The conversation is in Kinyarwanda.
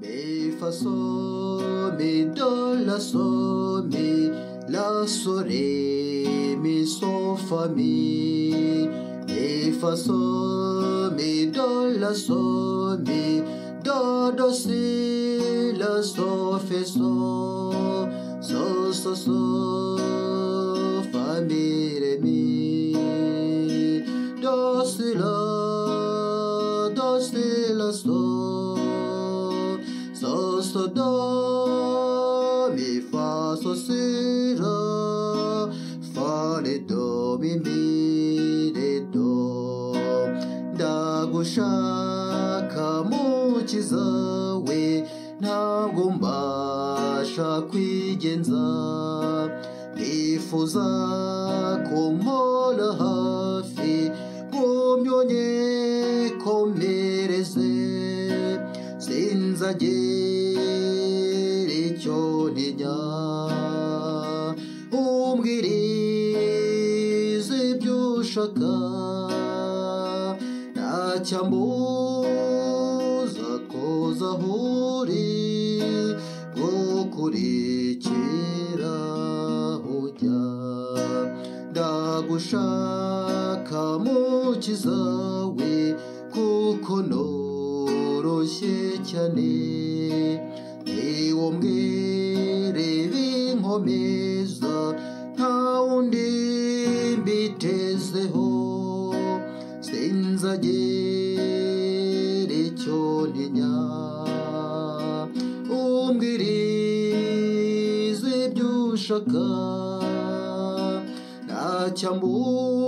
Mi fa sol, mi do la sol, mi la sol re, mi sol fa mi. Mi fa sol, mi do la sol, mi do si la sol fe sol, sol fa mi re mi. Do si la sol. So do mi fa so si la fa re do mi re do da gushaka mukiza we ntabwo mbasha kwigenza nifuza kumora hafi ngumyonye komereze sinzagera icyo ntinya umbwirize ibyo ushaka ntacyambuza koza aho uri gukurikira ujya ndagushaka mukiza we kuko noroshye cyane niwo mbwire binkomeza nta wundi mbitezeho sinzagera icyo ntinya umbwirize ibyo ushaka ntacyambuza